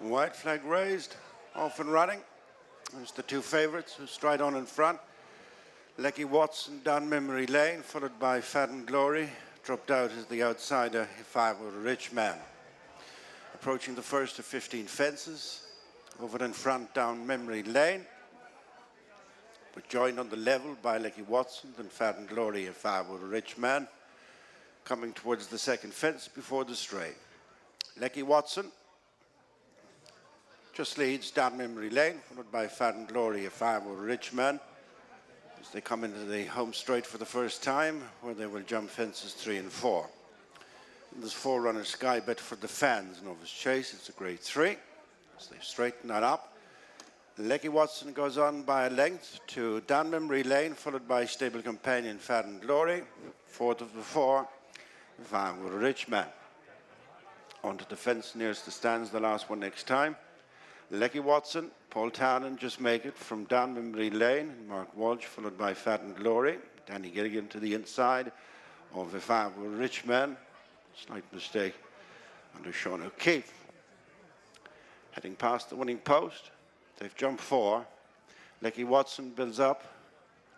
White flag raised, off and running. There's the two favorites who stride on in front. Lecky Watson down memory lane, followed by Fadden Glory. Dropped out as the outsider, If I Were a Rich Man. Approaching the first of 15 fences. Over in front down memory lane. But joined on the level by Lecky Watson, then Fadden Glory, If I Were a Rich Man. Coming towards the second fence before the straight. Lecky Watson just leads down memory lane, followed by Fadden Glory, If I Were a Rich Man. As they come into the home straight for the first time, where they will jump fences 3 and 4. And there's 4 runners sky bet for the Fans Novice Chase. It's a grade 3. As they straighten that up. Lecky Watson goes on by a length to down memory lane, followed by stable companion Fadden Glory. 4th of the 4, If I Were a Rich Man. Onto the fence nearest the stands, the last one next time. Lecky Watson, Paul Townend just make it from down memory lane. Mark Walsh, followed by Fadden Glory. Danny Gilligan to the inside of If I Were a Rich Man. Slight mistake under Sean O'Keefe. Heading past the winning post. They've jumped 4. Lecky Watson builds up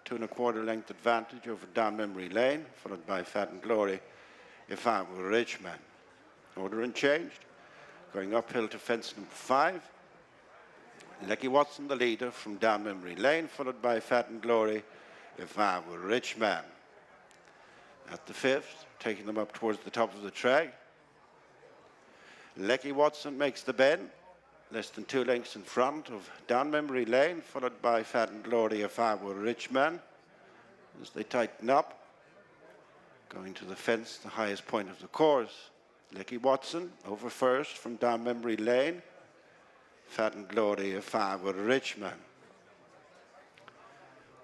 2 1/4 length advantage over down memory lane, followed by Fadden Glory, If I Were a Rich Man. Order unchanged. Going uphill to fence number 5. Lecky Watson, the leader from down memory lane, followed by Fadden Glory, If I Were a Rich Man. At the 5th, taking them up towards the top of the track. Lecky Watson makes the bend, less than 2 lengths in front of down memory lane, followed by Fadden Glory, If I Were a Rich Man. As they tighten up, going to the fence, the highest point of the course. Lecky Watson over first from down memory lane. Fadden Glory, If I Were a Rich Man.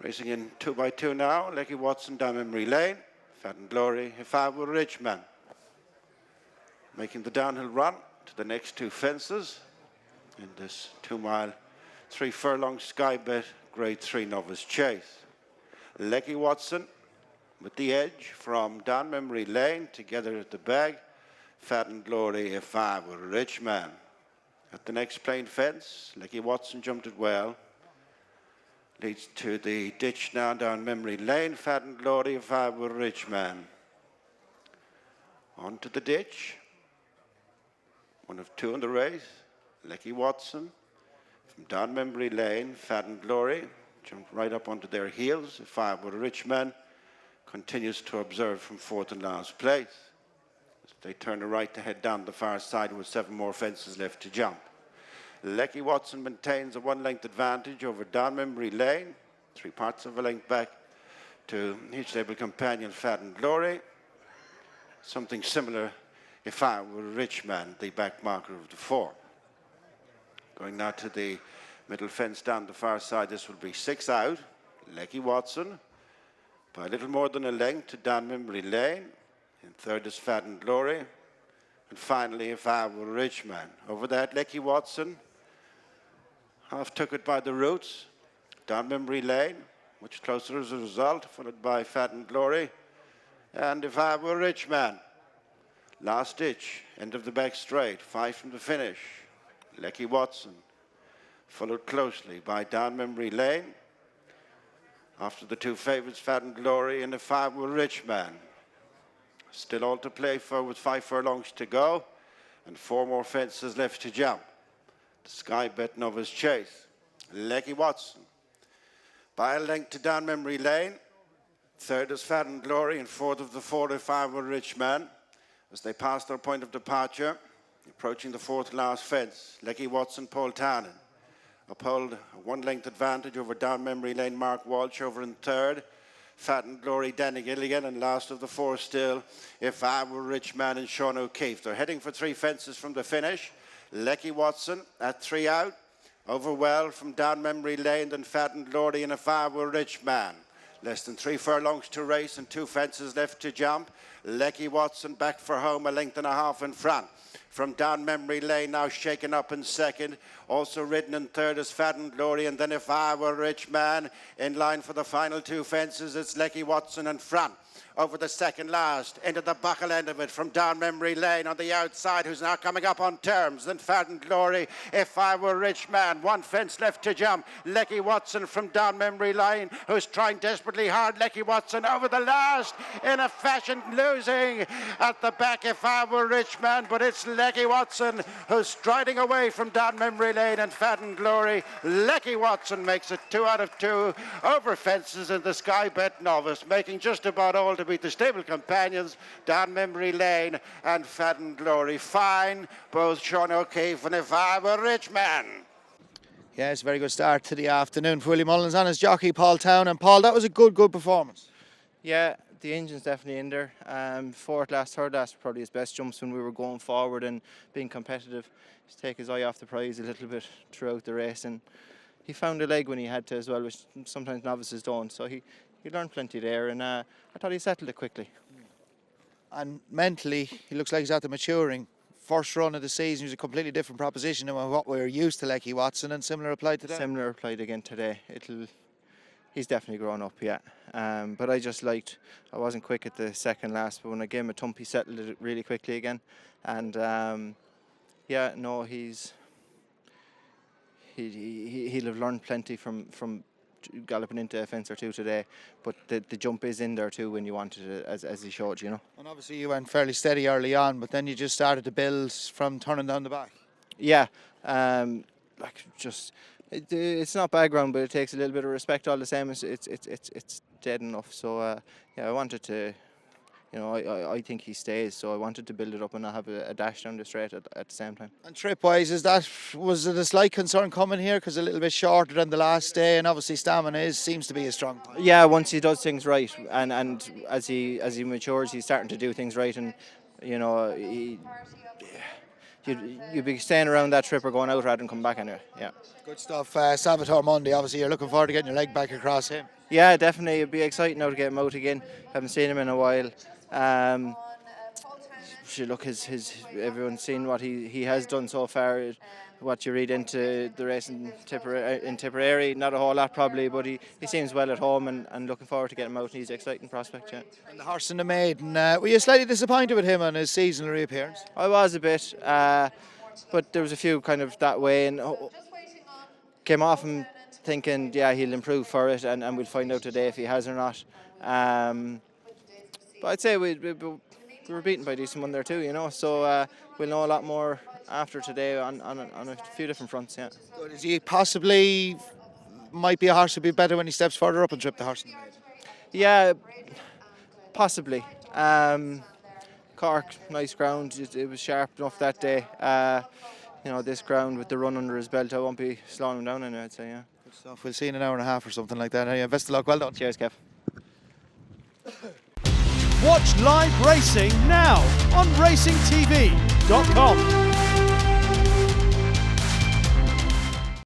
Racing in 2 by 2 now. Lecky Watson down memory lane. Fadden Glory, If I Were a Rich Man. Making the downhill run to the next 2 fences in this 2-mile, 3 furlong sky bet grade 3 novice chase. Lecky Watson with the edge from down memory lane, together at the bag. Fadden Glory, If I Were a Rich Man. At the next plain fence, Lecky Watson jumped it well. Leads to the ditch now down memory lane. Fadden Glory, If I Were a Rich Man. On to the ditch. 1 of 2 in the race. Lecky Watson from down memory lane. Fadden Glory jumped right up onto their heels. If I Were a Rich Man continues to observe from 4th and last place. They turn right to head down the far side with 7 more fences left to jump. Lecky Watson maintains a 1-length advantage over down memory lane. 3 parts of a length back to his stable companion Fadden Glory. Something similar, If I Were a Rich Man, the back marker of the 4. Going now to the middle fence down the far side, this will be 6 out. Lecky Watson by a little more than a length to down memory lane. In 3rd is Fadden Glory. And finally, If I Were a Rich Man. Over that, Lecky Watson half took it by the roots. Down memory lane, much closer as a result, followed by Fadden Glory. And If I Were a Rich Man. Last ditch, end of the back straight, 5 from the finish. Lecky Watson, followed closely by down memory lane. After the 2 favorites, Fadden Glory and If I Were a Rich Man. Still all to play for with 5 furlongs to go and 4 more fences left to jump. The Sky Bet Novice Chase. Lecky Watson by a length to down memory lane. 3rd is Fadden Glory and 4th of the 4, If I Were a Rich Man. As they pass their point of departure, approaching the 4th last fence, Lecky Watson, Paul Townend uphold a 1-length advantage over down memory lane. Mark Walsh over in 3rd. Fadden Glory, Danny Gilligan, and last of the 4 still, If I Were a Rich Man, and Sean O'Keefe. They're heading for 3 fences from the finish. Lecky Watson at 3 out. Over well from down memory lane, then Fadden Glory and If I Were a Rich Man. Less than 3 furlongs to race and 2 fences left to jump. Lecky Watson back for home, a length and a half in front. From down memory lane, now shaken up in 2nd. Also ridden in 3rd is Fadden Glory, and then If I Were a Rich Man. In line for the final 2 fences, it's Lecky Watson in front. over the second last, into the buckle end of it from down memory lane on the outside, who's now coming up on terms. Then Fadden Glory, If I Were Rich Man, one fence left to jump. Lecky Watson from down memory lane, who's trying desperately hard. Lecky Watson over the last in a fashion, losing at the back. If I Were Rich Man, but it's Lecky Watson who's striding away from down memory lane and Fadden Glory. Lecky Watson makes it 2 out of 2 over fences in the Sky Bet Novice, making just about all to beat the stable companions down memory lane and Fadden Glory. Fine, both Sean O'Keefe and If I Were Rich Man. Yeah, it's a very good start to the afternoon for Willie Mullins and his jockey Paul Townend. And Paul, that was a good performance. Yeah, the engine's definitely in there. Fourth last, third last were probably his best jumps when we were going forward and being competitive. He's take his eye off the prize a little bit throughout the race, and he found a leg when he had to as well, which sometimes novices don't. So he learned plenty there, and I thought he settled it quickly. And mentally, he looks like he's at the maturing. First run of the season was a completely different proposition than what we're used to Lecky Watson, and similar applied today. Similar applied again today. He's definitely grown up, yeah. But I wasn't quick at the second last, but when I gave him a thump, he settled it really quickly again. And yeah, no, he'll have learned plenty from galloping into a fence or two today, but the jump is in there too when you wanted it, as he showed, you know. And obviously you went fairly steady early on, but then you just started to build from turning down the back. Yeah, it's not background, but it takes a little bit of respect all the same. It's dead enough. So yeah, I wanted to, you know, I think he stays, so I wanted to build it up and not have a dash down the straight at the same time. And trip-wise, was it a slight concern coming here because a little bit shorter than the last day, and obviously stamina seems to be a strong point. Yeah, once he does things right, and as he matures, he's starting to do things right, and you know, you'd be staying around that trip or going out rather than come back anyway. Yeah. Good stuff. Salvatore Monday, obviously you're looking forward to getting your leg back across him. Yeah, definitely. It'd be exciting now to get him out again. Haven't seen him in a while. Look, everyone's seen what he has done so far. What you read into the race in Tipperary, not a whole lot probably, but he seems well at home, and looking forward to getting him out. He's an exciting prospect, yeah. And the horse and the maiden, were you slightly disappointed with him on his seasonal reappearance? I was a bit, but there was a few kind of that way, and came off him thinking, yeah, he'll improve for it, and we'll find out today if he has or not. But I'd say we were beaten by a decent one there too, you know, so we'll know a lot more after today on a few different fronts, yeah. Good. Is he possibly might be a horse to be better when he steps further up and trip the horse in the maiden? Yeah, possibly. Cork, nice ground, it was sharp enough that day. You know, this ground with the run under his belt, I won't be slowing him down anyway, I'd say, yeah. Good stuff. We'll see you in an hour and a half or something like that. Anyway, best of luck, well done. Cheers, Kev. Watch live racing now on racingtv.com.